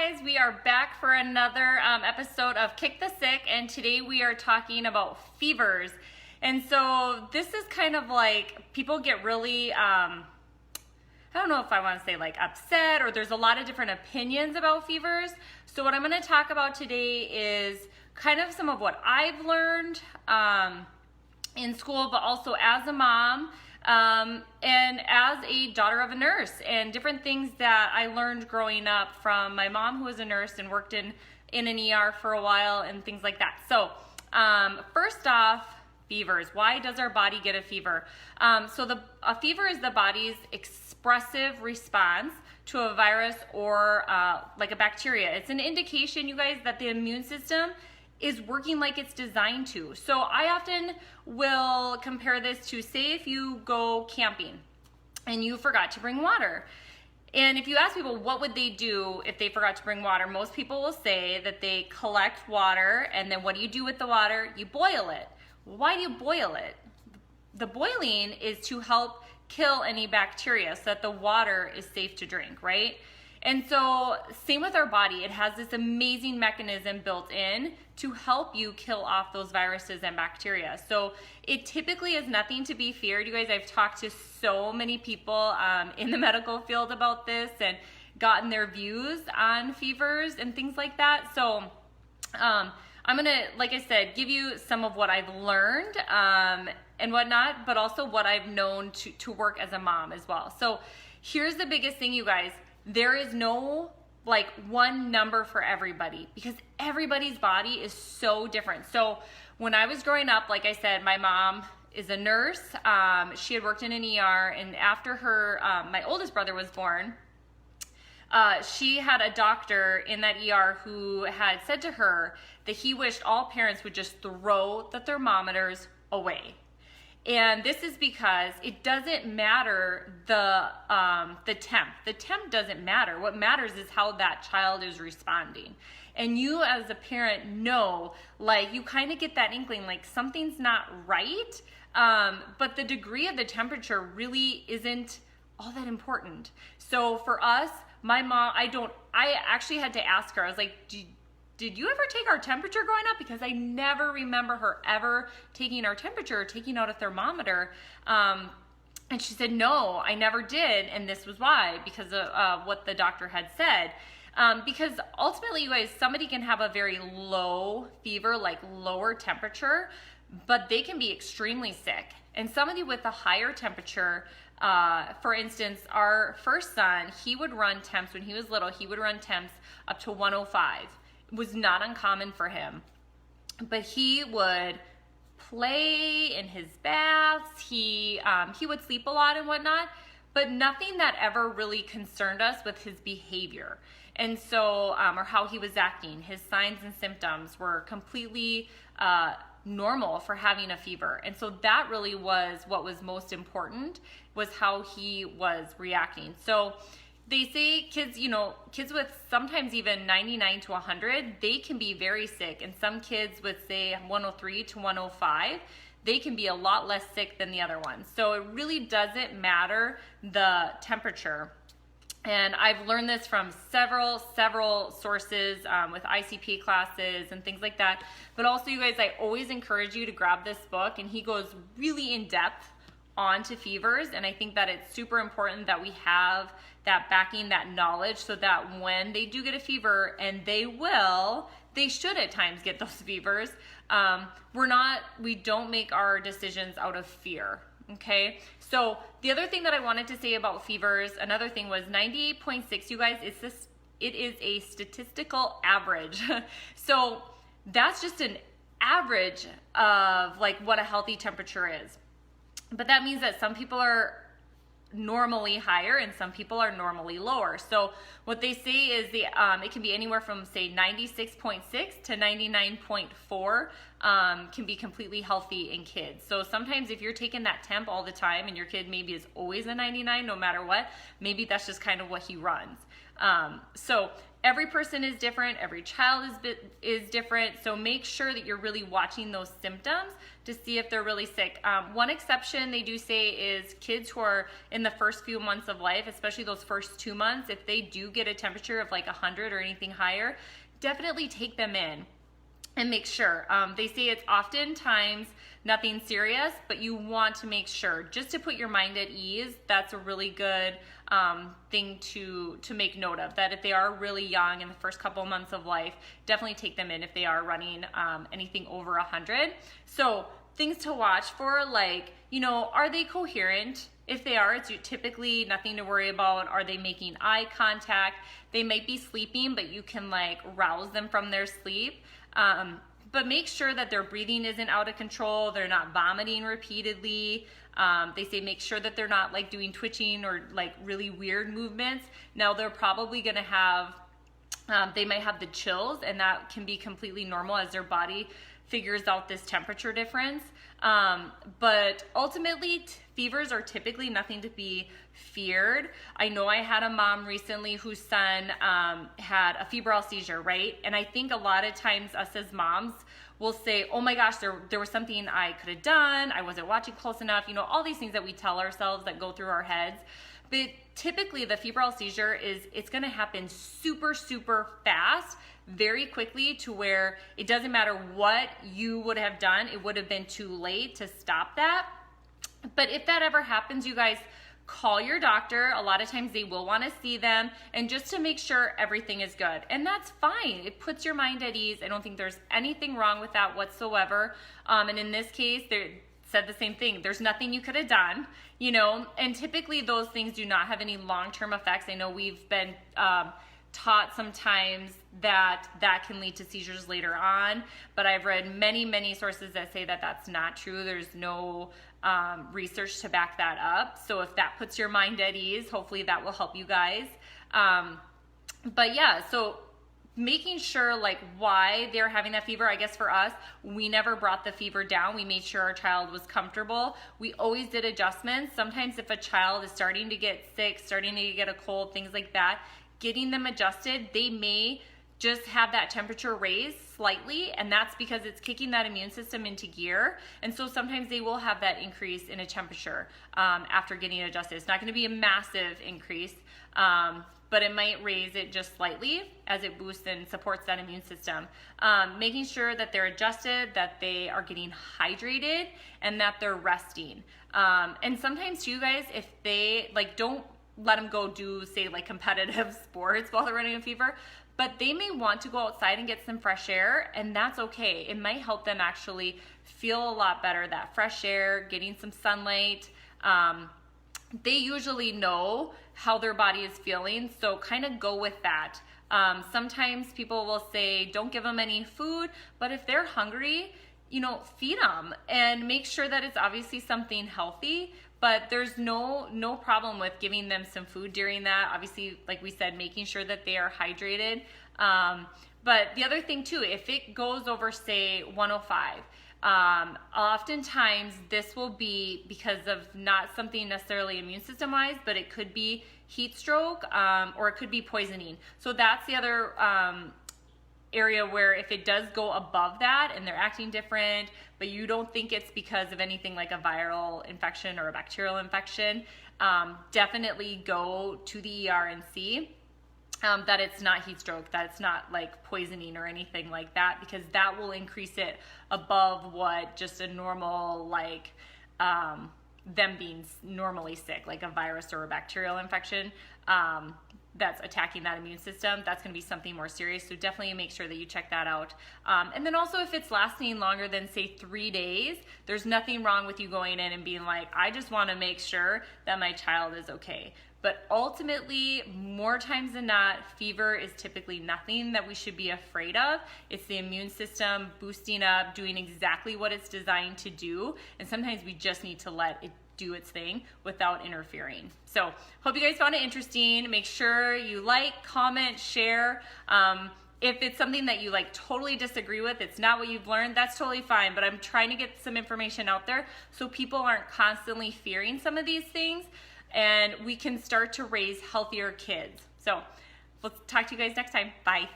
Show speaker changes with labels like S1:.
S1: guys, we are back for another episode of Kick the Sick, and today we are talking about fevers. And so this is kind of like, people get really, I don't know if I want to say like upset, or there's a lot of different opinions about fevers. So what I'm going to talk about today is kind of some of what I've learned in school, but also as a mom. And as a daughter of a nurse, and different things that I learned growing up from my mom, who was a nurse and worked in an ER for a while and things like that. So first off, fevers. Why does our body get a fever? A fever is the body's expressive response to a virus or like a bacteria. It's an indication, you guys, that the immune system is working like it's designed to. So I often will compare this to, say, if you go camping and you forgot to bring water. And if you ask people what would they do if they forgot to bring water, most people will say that they collect water, and then what do you do with the water? You boil it. Why do you boil it? The boiling is to help kill any bacteria so that the water is safe to drink, right? And so same with our body. It has this amazing mechanism built in to help you kill off those viruses and bacteria. So it typically is nothing to be feared. You guys, I've talked to so many people in the medical field about this and gotten their views on fevers and things like that. So I'm gonna, like I said, give you some of what I've learned and whatnot, but also what I've known to work as a mom as well. So here's the biggest thing, you guys. There is no like one number for everybody because everybody's body is so different. So when I was growing up, like I said, my mom is a nurse. She had worked in an ER, and after her, my oldest brother was born, she had a doctor in that ER who had said to her that he wished all parents would just throw the thermometers away. And this is because it doesn't matter the temp. The temp doesn't matter. What matters is how that child is responding. And you as a parent know, like, you kind of get that inkling, like something's not right, but the degree of the temperature really isn't all that important. So for us, my mom, I actually had to ask her, I was like, did you ever take our temperature growing up? Because I never remember her ever taking our temperature or taking out a thermometer. And she said, no, I never did. And this was why, because of what the doctor had said. Because ultimately, you guys, somebody can have a very low fever, like lower temperature, but they can be extremely sick. And somebody with a higher temperature, for instance, our first son, he would run temps when he was little, he would run temps up to 105. Was not uncommon for him, but he would play in his baths. He would sleep a lot and whatnot, but nothing that ever really concerned us with his behavior. And so, or how he was acting, his signs and symptoms were completely normal for having a fever. And so that really was what was most important, was how he was reacting. So they say kids, kids with sometimes even 99 to 100, they can be very sick. And some kids with, say, 103 to 105, they can be a lot less sick than the other ones. So it really doesn't matter the temperature. And I've learned this from several sources with ICP classes and things like that. But also, you guys, I always encourage you to grab this book, and he goes really in depth onto fevers. And I think that it's super important that we have that backing, that knowledge, so that when they do get a fever, and they should at times get those fevers, we don't make our decisions out of fear. Okay, so the other thing that I wanted to say about fevers, another thing was 98.6, you guys, it is a statistical average. So that's just an average of like what a healthy temperature is. But that means that some people are normally higher and some people are normally lower. So what they say is it can be anywhere from, say, 96.6 to 99.4 can be completely healthy in kids. So sometimes if you're taking that temp all the time and your kid maybe is always a 99 no matter what, maybe that's just kind of what he runs. So every person is different, every child is different, so make sure that you're really watching those symptoms to see if they're really sick. One exception they do say is kids who are in the first few months of life, especially those first 2 months, if they do get a temperature of like 100 or anything higher, definitely take them in and make sure. They say it's oftentimes nothing serious, but you want to make sure, just to put your mind at ease. That's a really good thing to make note of, that if they are really young in the first couple of months of life, definitely take them in if they are running anything over 100. So things to watch for, like, are they coherent? If they are, it's typically nothing to worry about. Are they making eye contact? They might be sleeping, but you can like rouse them from their sleep. But make sure that their breathing isn't out of control. They're not vomiting repeatedly. They say make sure that they're not like doing twitching or like really weird movements. Now they're probably gonna have, they might have the chills, and that can be completely normal as their body figures out this temperature difference. But ultimately, fevers are typically nothing to be feared. I know I had a mom recently whose son had a febrile seizure, right? And I think a lot of times us as moms will say, oh my gosh, there was something I could have done. I wasn't watching close enough. All these things that we tell ourselves that go through our heads. But typically the febrile seizure it's gonna happen super, super fast, very quickly, to where it doesn't matter what you would have done, it would have been too late to stop that. But if that ever happens, you guys, call your doctor. A lot of times they will want to see them, and just to make sure everything is good. And that's fine. It puts your mind at ease. I don't think there's anything wrong with that whatsoever. And in this case, they said the same thing. There's nothing you could have done, and typically those things do not have any long-term effects. I know we've been taught sometimes that can lead to seizures later on, but I've read many sources that say that that's not true. There's no research to back that up. So if that puts your mind at ease, hopefully that will help you guys. But yeah, so making sure like why they're having that fever. I guess for us, we never brought the fever down. We made sure our child was comfortable. We always did adjustments. Sometimes if a child is starting to get sick, starting to get a cold, things like that, getting them adjusted, they may just have that temperature raised slightly, and that's because it's kicking that immune system into gear. And so sometimes they will have that increase in a temperature after getting adjusted. It's not going to be a massive increase, but it might raise it just slightly as it boosts and supports that immune system. Making sure that they're adjusted, that they are getting hydrated, and that they're resting. And sometimes you guys, if they don't let them go do, say, like competitive sports while they're running a fever, but they may want to go outside and get some fresh air, and that's okay. It might help them actually feel a lot better, that fresh air, getting some sunlight. They usually know how their body is feeling, so kind of go with that. Sometimes people will say, don't give them any food, but if they're hungry, feed them and make sure that it's obviously something healthy. But there's no problem with giving them some food during that. Obviously, like we said, making sure that they are hydrated. But the other thing too, if it goes over, say, 105, oftentimes this will be because of not something necessarily immune system wise, but it could be heat stroke, or it could be poisoning. So that's the other area where if it does go above that and they're acting different, but you don't think it's because of anything like a viral infection or a bacterial infection, definitely go to the ER and see that it's not heat stroke, that it's not like poisoning or anything like that, because that will increase it above what just a normal, like them being normally sick, like a virus or a bacterial infection that's attacking that immune system. That's going to be something more serious. So definitely make sure that you check that out. And then also if it's lasting longer than, say, 3 days, there's nothing wrong with you going in and being like, I just want to make sure that my child is okay. But ultimately, more times than not, fever is typically nothing that we should be afraid of. It's the immune system boosting up, doing exactly what it's designed to do. And sometimes we just need to let it do its thing without interfering. So hope you guys found it interesting. Make sure you like, comment, share. If it's something that you totally disagree with, it's not what you've learned, that's totally fine. But I'm trying to get some information out there so people aren't constantly fearing some of these things, and we can start to raise healthier kids. So we'll talk to you guys next time. Bye.